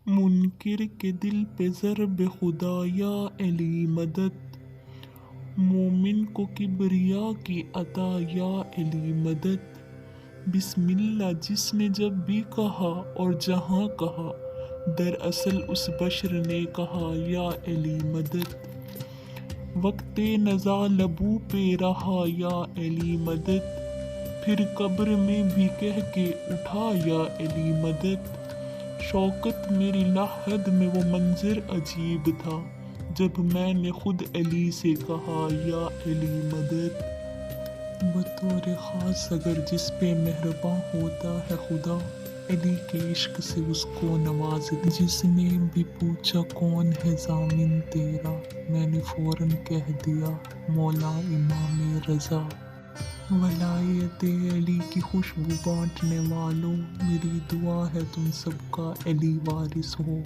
منکر کے دل پہ ضرب خدا یا علی مدد، مومن کو کبریا کی عطا یا علی مدد۔ بسم اللہ جس نے جب بھی کہا اور جہاں کہا، دراصل اس بشر نے کہا یا علی مدد۔ وقت نزا لبوں پہ رہا یا علی مدد، پھر قبر میں بھی کہہ کے اٹھا یا علی مدد۔ شوکت میری لحد میں وہ منظر عجیب تھا، جب میں نے خود علی سے کہا یا علی مدد۔ بطور خاص اگر جس پہ مہرباں ہوتا ہے خدا، علی کے عشق سے اس کو نواز دے۔ جس نے بھی پوچھا کون ہے ضامن تیرا، میں نے فوراً کہہ دیا مولا امام رضا۔ ولایت علی کی خوشبو بانٹنے والوں، میری دعا ہے تم سب کا علی وارث ہو۔